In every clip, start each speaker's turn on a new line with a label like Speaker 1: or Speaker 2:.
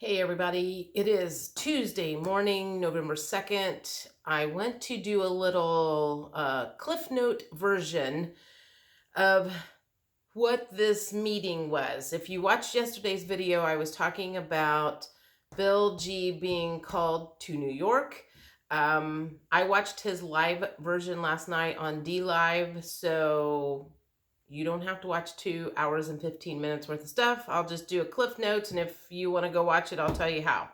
Speaker 1: Hey everybody, it is Tuesday morning, November 2nd. I went to do a little Cliff Note version of what this meeting was. If you watched yesterday's video, I was talking about Bill G being called to New York. I watched his live version last night on D Live, so you don't have to watch 2 hours and 15 minutes worth of stuff. I'll just do a Cliff Notes, and if you want to go watch it, I'll tell you how.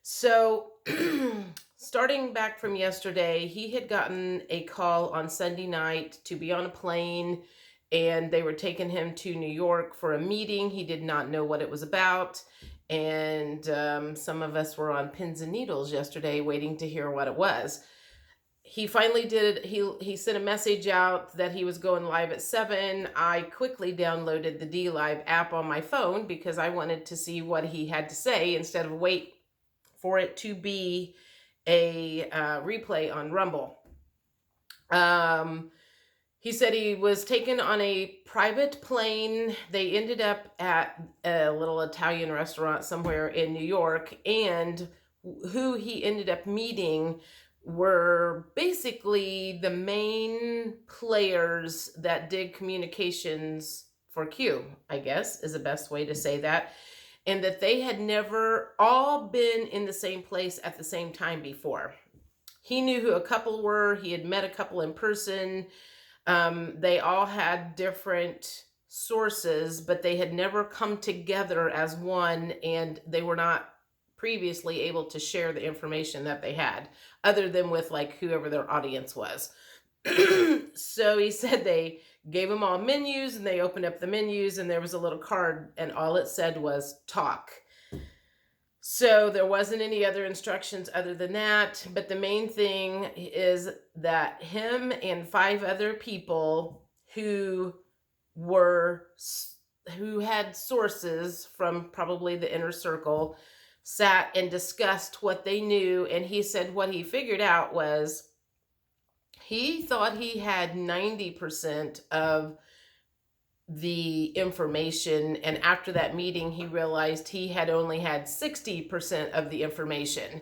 Speaker 1: So, starting back from yesterday, he had gotten a call on Sunday night to be on a plane, and they were taking him to New York for a meeting. He did not know what it was about, and some of us were on pins and needles yesterday waiting to hear what it was. He finally did. He sent a message out that he was going live at 7. I quickly downloaded the D Live app on my phone because I wanted to see what he had to say instead of wait for it to be a replay on Rumble. He said he was taken on a private plane. They ended up at a little Italian restaurant somewhere in New York, and who he ended up meeting were basically the main players that did communications for Q, I guess is the best way to say that. And that they had never all been in the same place at the same time before. He knew who a couple were. He had met a couple in person. They all had different sources, but they had never come together as one, and they were not previously able to share the information that they had, other than with like whoever their audience was. So he said they gave them all menus, and they opened up the menus, and there was a little card, and all it said was talk. So there wasn't any other instructions other than that. But the main thing is that him and 5 other people who had sources from probably the inner circle sat and discussed what they knew. And he said what he figured out was he thought he had 90% of the information, and after that meeting he realized he had only had 60% of the information.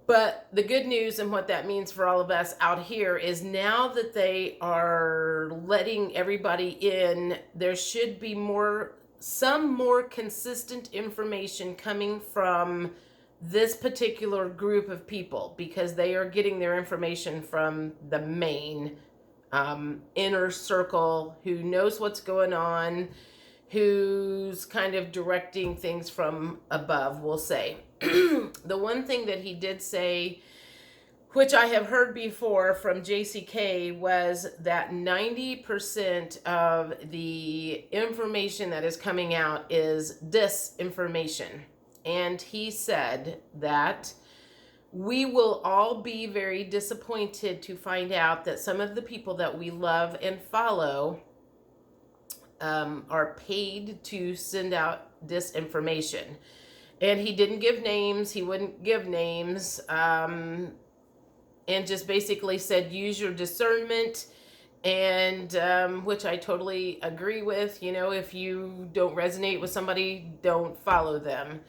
Speaker 1: But the good news, and what that means for all of us out here, is now that they are letting everybody in, there should be some more consistent information coming from this particular group of people, because they are getting their information from the main inner circle who knows what's going on, who's kind of directing things from above, we'll say. The one thing that he did say, which I have heard before from JCK, was that 90% of the information that is coming out is disinformation. And he said that we will all be very disappointed to find out that some of the people that we love and follow are paid to send out disinformation. And he didn't give names. He wouldn't give names. And just basically said, use your discernment. And which I totally agree with. You know, if you don't resonate with somebody, don't follow them.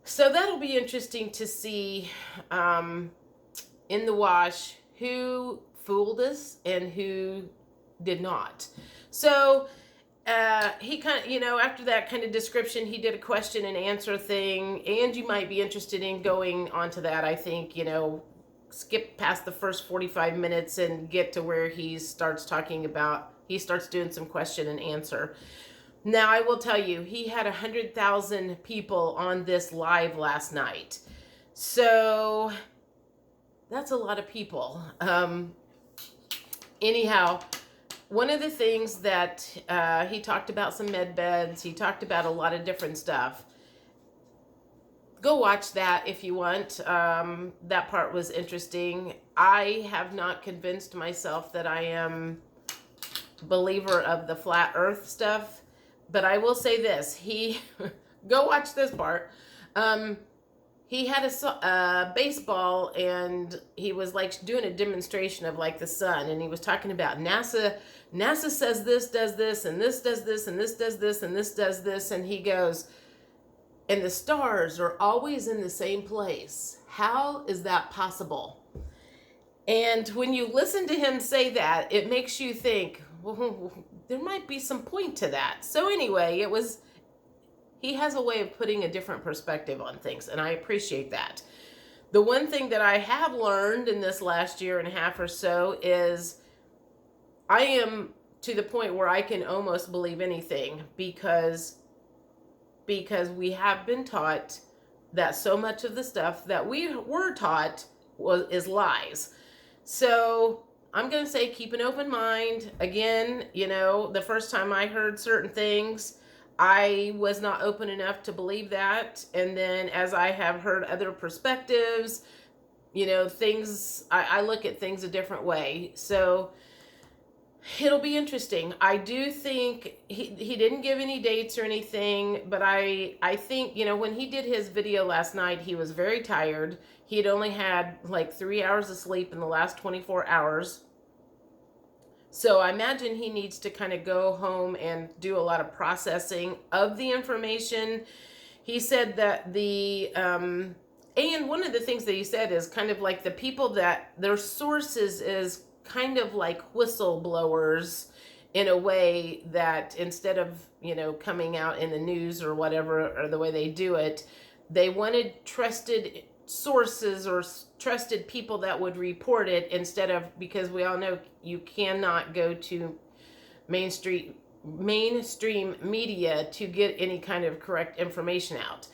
Speaker 1: So that'll be interesting to see in the wash who fooled us and who did not. So he kind of, after that kind of description, he did a question and answer thing. And you might be interested in going onto that. I think, skip past the first 45 minutes and get to where he starts doing some question and answer. Now, I will tell you, he had 100,000 people on this live last night. So that's a lot of people. Anyhow, one of the things that he talked about, some med beds, he talked about a lot of different stuff. Go watch that if you want. That part was interesting. I have not convinced myself that I am a believer of the flat earth stuff. But I will say this, go watch this part. He had a baseball, and he was like doing a demonstration of like the sun, and he was talking about NASA says this does this, and this does this, and this does this, and this does this, and he goes, and the stars are always in the same place. How is that possible? And when you listen to him say that, it makes you think, well, there might be some point to that. So anyway, he has a way of putting a different perspective on things, and I appreciate that. The one thing that I have learned in this last year and a half or so is I am to the point where I can almost believe anything because we have been taught that so much of the stuff that we were taught is lies. So I'm going to say keep an open mind. Again, the first time I heard certain things, I was not open enough to believe that. And then as I have heard other perspectives, things, I look at things a different way. So it'll be interesting. I do think he didn't give any dates or anything, but I think, when he did his video last night, he was very tired. He had only had like 3 hours of sleep in the last 24 hours. So I imagine he needs to kind of go home and do a lot of processing of the information. He said that and one of the things that he said is kind of like the people that their sources is kind of like whistleblowers in a way that instead of, coming out in the news or whatever, or the way they do it, they wanted trusted sources or trusted people that would report it instead of, because we all know you cannot go to mainstream media to get any kind of correct information out.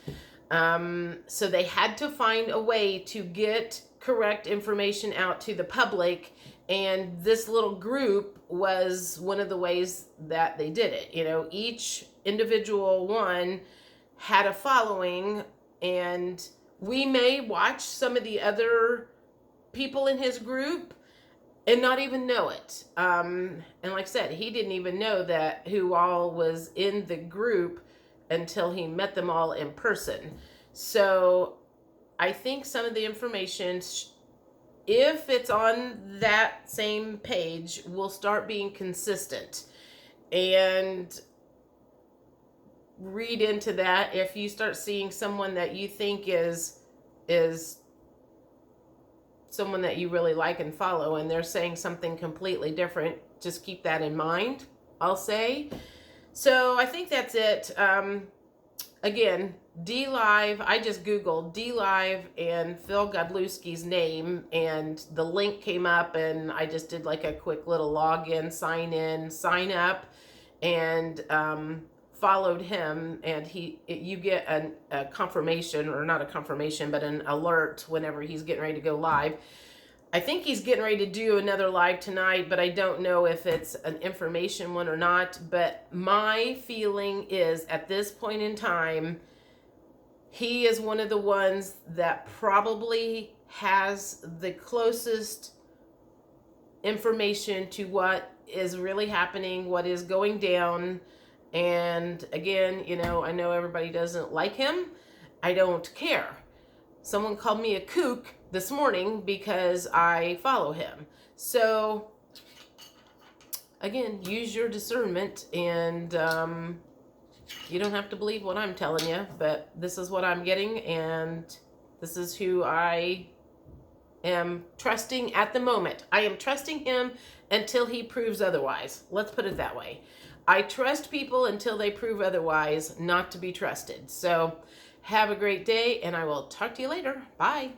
Speaker 1: So they had to find a way to get correct information out to the public, and this little group was one of the ways that they did it. Each individual one had a following, and we may watch some of the other people in his group and not even know it. And like I said, he didn't even know that who all was in the group until he met them all in person. So I think some of the information, if it's on that same page, will start being consistent. And read into that. If you start seeing someone that you think is someone that you really like and follow, and they're saying something completely different, just keep that in mind, I'll say. So I think that's it. Again, DLive, I just Googled DLive and Phil Godlewski's name, and the link came up, and I just did like a quick little login, sign up, and followed him, and you get a confirmation, or not a confirmation, but an alert whenever he's getting ready to go live. I think he's getting ready to do another live tonight, but I don't know if it's an information one or not. But my feeling is at this point in time, he is one of the ones that probably has the closest information to what is really happening, what is going down. And again, I know everybody doesn't like him. I don't care. Someone called me a kook this morning because I follow him. So again, use your discernment, and you don't have to believe what I'm telling you, but this is what I'm getting, and this is who I am trusting at the moment. I am trusting him until he proves otherwise. Let's put it that way. I trust people until they prove otherwise not to be trusted. So have a great day, and I will talk to you later. Bye.